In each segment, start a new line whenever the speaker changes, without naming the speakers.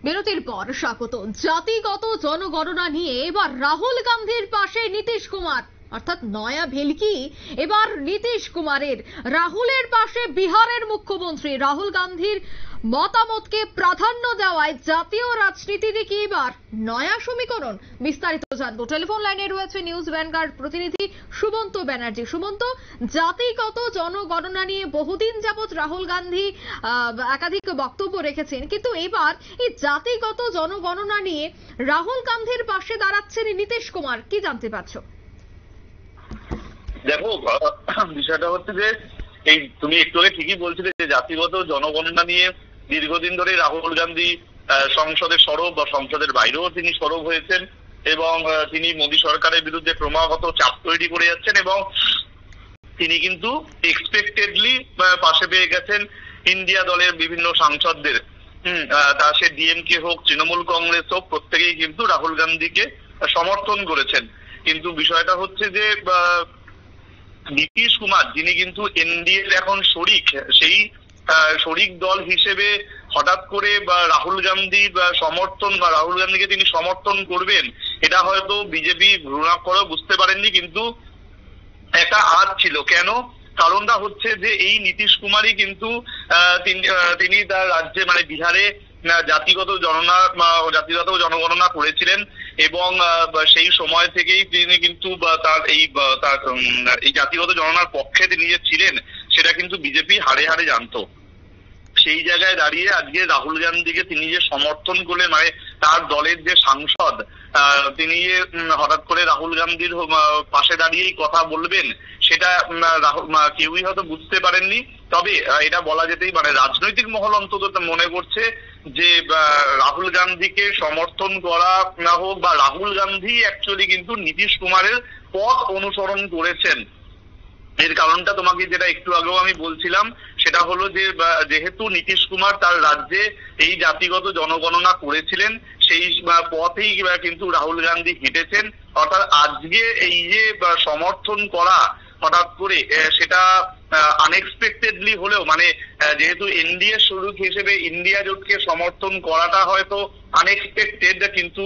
বিরতির পর স্বাগত। জাতিগত জনগণনা নিয়ে এবার রাহুল গান্ধীর পাশে নীতিশ কুমার, অর্থাৎ নয়া ভেলকি এবার নীতিশ কুমারের। রাহুলের পাশে বিহারের মুখ্যমন্ত্রী। রাহুল গান্ধীর মতামতকে প্রাধান্য দেওয়ায় জাতীয় রাজনীতিতে কি এবার নয়া সমীকরণ? বিস্তারিত জানবো। টেলিফোন লাইনে রয়েছে নিউজ ভ্যানগার্ড প্রতিনিধি সুমন্ত ব্যানার্জি। সুমন্ত, জাতিগত জনগণনা নিয়ে বহুদিন যাবৎ রাহুল গান্ধী একাধিক বক্তব্য রেখেছেন, কিন্তু এবার এই জাতিগত জনগণনা নিয়ে রাহুল গান্ধীর পাশে দাঁড়াচ্ছেন নীতিশ কুমার। কি জানতে পারছো?
দেখো, বিষয়টা হচ্ছে যে এই তুমি একটু আগে ঠিকই বলছিলে যে জাতিগত জনগণনা নিয়ে দীর্ঘদিন ধরে রাহুল গান্ধী সংসদের সরব বা সংসদের বাইরেও তিনি সরব হয়েছেন এবং তিনি মোদী সরকারের বিরুদ্ধে ক্রমাগত চাপ তৈরি করে যাচ্ছেন এবং তিনি কিন্তু এক্সপেক্টেডলি পাশে পেয়ে গেছেন ইন্ডিয়া দলের বিভিন্ন সাংসদদের। তা সে ডিএমকে হোক, তৃণমূল কংগ্রেস হোক, প্রত্যেকেই কিন্তু রাহুল গান্ধীকে সমর্থন করেছেন। কিন্তু বিষয়টা হচ্ছে যে নীতিশ কুমার, যিনি কিন্তু এনডিএর এখন শরিক, সেই শরিক দল হিসেবে হঠাৎ করে রাহুল গান্ধীর সমর্থন বা রাহুল গান্ধীকে তিনি সমর্থন করবেন, এটা হয়তো বিজেপি ঘৃণা করে বুঝতে পারেননি, কিন্তু একটা আজ ছিল। কেন? কারণটা হচ্ছে যে এই নীতিশ কুমারই কিন্তু তিনি তার রাজ্যে মানে বিহারে জাতিগত জনগণনা করেছিলেন এবং সেই সময় থেকেই তিনি কিন্তু তার এই জাতিগত জনগণনার পক্ষে তিনি যে ছিলেন সেটা কিন্তু বিজেপি হাড়ে হাড়ে জানতো। সেই জায়গায় দাঁড়িয়ে আজকে রাহুল গান্ধীকে তিনি যে সমর্থন করলেন, মানে তার দলের যে সাংসদ তিনি যে হঠাৎ করে রাহুল গান্ধীর পাশে দাঁড়িয়েই কথা বলবেন, সেটা কেউই হয়তো বুঝতে পারেননি। তবে এটা বলা যেতেই মানে রাজনৈতিক মহল অন্তত মনে করছে যে রাহুল গান্ধীকে সমর্থন করা না হোক বা রাহুল গান্ধী অ্যাকচুয়ালি কিন্তু নীতিশ কুমারের পথ অনুসরণ করেছেন। এর কারণটা তোমাকে যেটা একটু আগেও আমি বলছিলাম, সেটা হলো যে যেহেতু নীতিশ কুমার তার রাজ্যে এই জাতিগত জনগণনা করেছিলেন, সেই পথেই কিন্তু রাহুল গান্ধী হেঁটেছেন। অর্থাৎ আজকে এই যে সমর্থন করা হঠাৎ করে, সেটা আনএক্সপেক্টেডলি হলেও মানে যেহেতু এনডিএ শরিক হিসেবে ইন্ডিয়া জোটকে সমর্থন করাটা হয়তো আনএক্সপেক্টেড, কিন্তু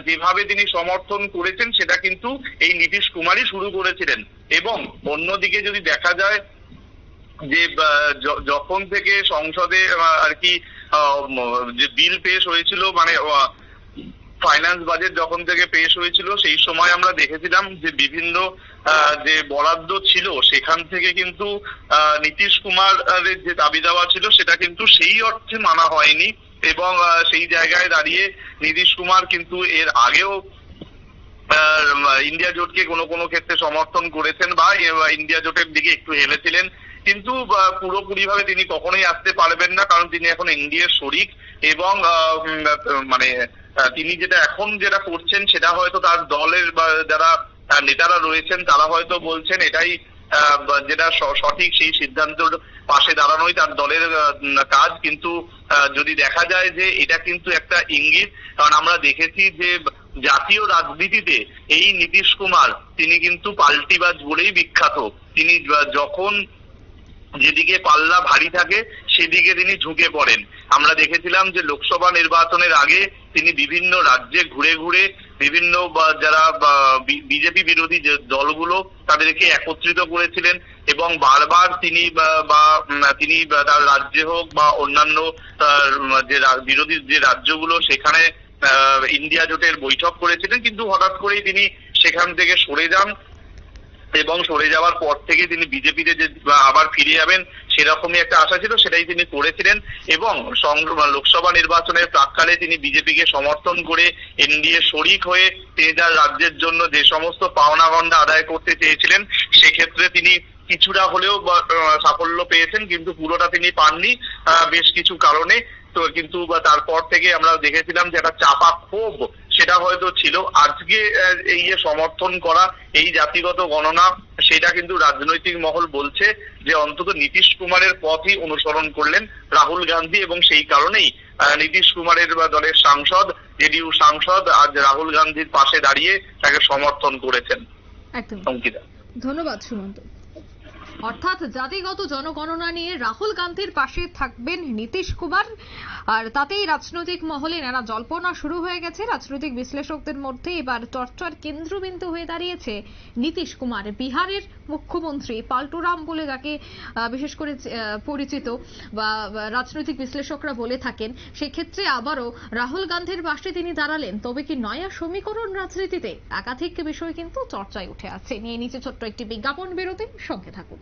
যেভাবে তিনি সমর্থন করেছেন সেটা কিন্তু এই নীতিশ কুমারই শুরু করেছিলেন। এবং অন্যদিকে যদি দেখা যায় যে যখন থেকে সংসদে আর কি যে বিল পেশ হয়েছিল, মানে ফাইন্যান্স বাজেট যখন থেকে পেশ হয়েছিল, সেই সময় আমরা দেখেছিলাম যে বিভিন্ন যে বরাদ্দ ছিল সেখান থেকে কিন্তু নীতিশ কুমারের যে দাবি দেওয়া ছিল সেটা কিন্তু সেই অর্থে মানা হয়নি এবং সেই জায়গায় দাঁড়িয়ে নীতিশ কুমার কিন্তু এর আগেও ইন্ডিয়া জোটকে কোনো ক্ষেত্রে সমর্থন করেছেন বা ইন্ডিয়া জোটের দিকে একটু হেলেছিলেন, কিন্তু পুরোপুরি ভাবে তিনি কখনোই আসতে পারবেন না, কারণ তিনি এখন এনডিএর শরিক এবং মানে তিনি যেটা করছেন সেটা হয়তো তার দলের বা যারা নেতারা রয়েছেন তারা হয়তো বলছেন এটাই যেটা সঠিক, সেই সিদ্ধান্ত পাশে দাঁড়ানোই তার দলের কাজ। কিন্তু যদি দেখা যায় যে এটা কিন্তু একটা ইঙ্গিত, কারণ আমরা দেখেছি যে জাতীয় রাজনীতিতে এই নীতিশ কুমার তিনি কিন্তু পাল্টিবাজ বলেই বিখ্যাত। তিনি যখন যেদিকে পাল্লা ভারী থাকে সেদিকে তিনি ঝুঁকে পড়েন। আমরা দেখেছিলাম যে লোকসভা নির্বাচনের আগে তিনি বিভিন্ন রাজ্যে ঘুরে ঘুরে বিভিন্ন যারা বিজেপি বিরোধী যে দলগুলো তাদেরকে একত্রিত করেছিলেন এবং বারবার তিনি তিনি তার রাজ্যে হোক বা অন্যান্য যে বিরোধী যে রাজ্যগুলো সেখানে ইন্ডিয়া জোটের বৈঠক করেছিলেন, কিন্তু হঠাৎ করেই তিনি সেখান থেকে সরে যান এবং সরে যাওয়ার পর থেকে তিনি বিজেপিতে যে আবার ফিরে যাবেন সেরকমই একটা আশা ছিল, সেটাই তিনি করেছিলেন এবং লোকসভা নির্বাচনের প্রাক্কালে তিনি বিজেপিকে সমর্থন করে এনডিএ শরিক হয়ে তিনি তার রাজ্যের জন্য যে সমস্ত পাওনা গন্ডা আদায় করতে চেয়েছিলেন সেক্ষেত্রে তিনি কিছুটা হলেও সাফল্য পেয়েছেন, কিন্তু পুরোটা তিনি পাননি বেশ কিছু কারণে। তো কিন্তু তারপর থেকে আমরা দেখেছিলাম যে একটা চাপা ক্ষোভ সেটা হয়তো ছিল। আজকে এই যে সমর্থন করা এই জাতিগত গণনা, সেটা কিন্তু রাজনৈতিক মহল বলছে যে অন্তত নীতিশ কুমারের পথই অনুসরণ করলেন রাহুল গান্ধী এবং সেই কারণেই নীতিশ কুমারের দলের সাংসদ, জেডিইউ সাংসদ আজ রাহুল গান্ধীর পাশে দাঁড়িয়ে তাকে সমর্থন করেছেন।
একদম।
অঙ্কিতা,
ধন্যবাদ সুমন্ত। অর্থাৎ জাতিগত জনগণনা নিয়ে রাহুল গান্ধীর পাশে থাকবেন নীতিশ কুমার, আর তাতেই রাজনৈতিক মহলে নানা জল্পনা শুরু হয়ে গেছে। রাজনৈতিক বিশ্লেষকদের মধ্যে এবার চর্চার কেন্দ্রবিন্দু হয়ে দাঁড়িয়েছে নীতিশ কুমার, বিহারের মুখ্যমন্ত্রী পাল্টুরাম বলে যাকে বিশেষ করে পরিচিত বা রাজনৈতিক বিশ্লেষকরা বলে থাকেন। সেক্ষেত্রে আবারও রাহুল গান্ধীর পাশে তিনি দাঁড়ালেন, তবে কি নয়া সমীকরণ রাজনীতিতে? একাধিক বিষয় কিন্তু চর্চায় উঠে আসছে। নিয়ে নিচে ছোট্ট একটি বিজ্ঞাপন বিরতি, সঙ্গে থাকুন।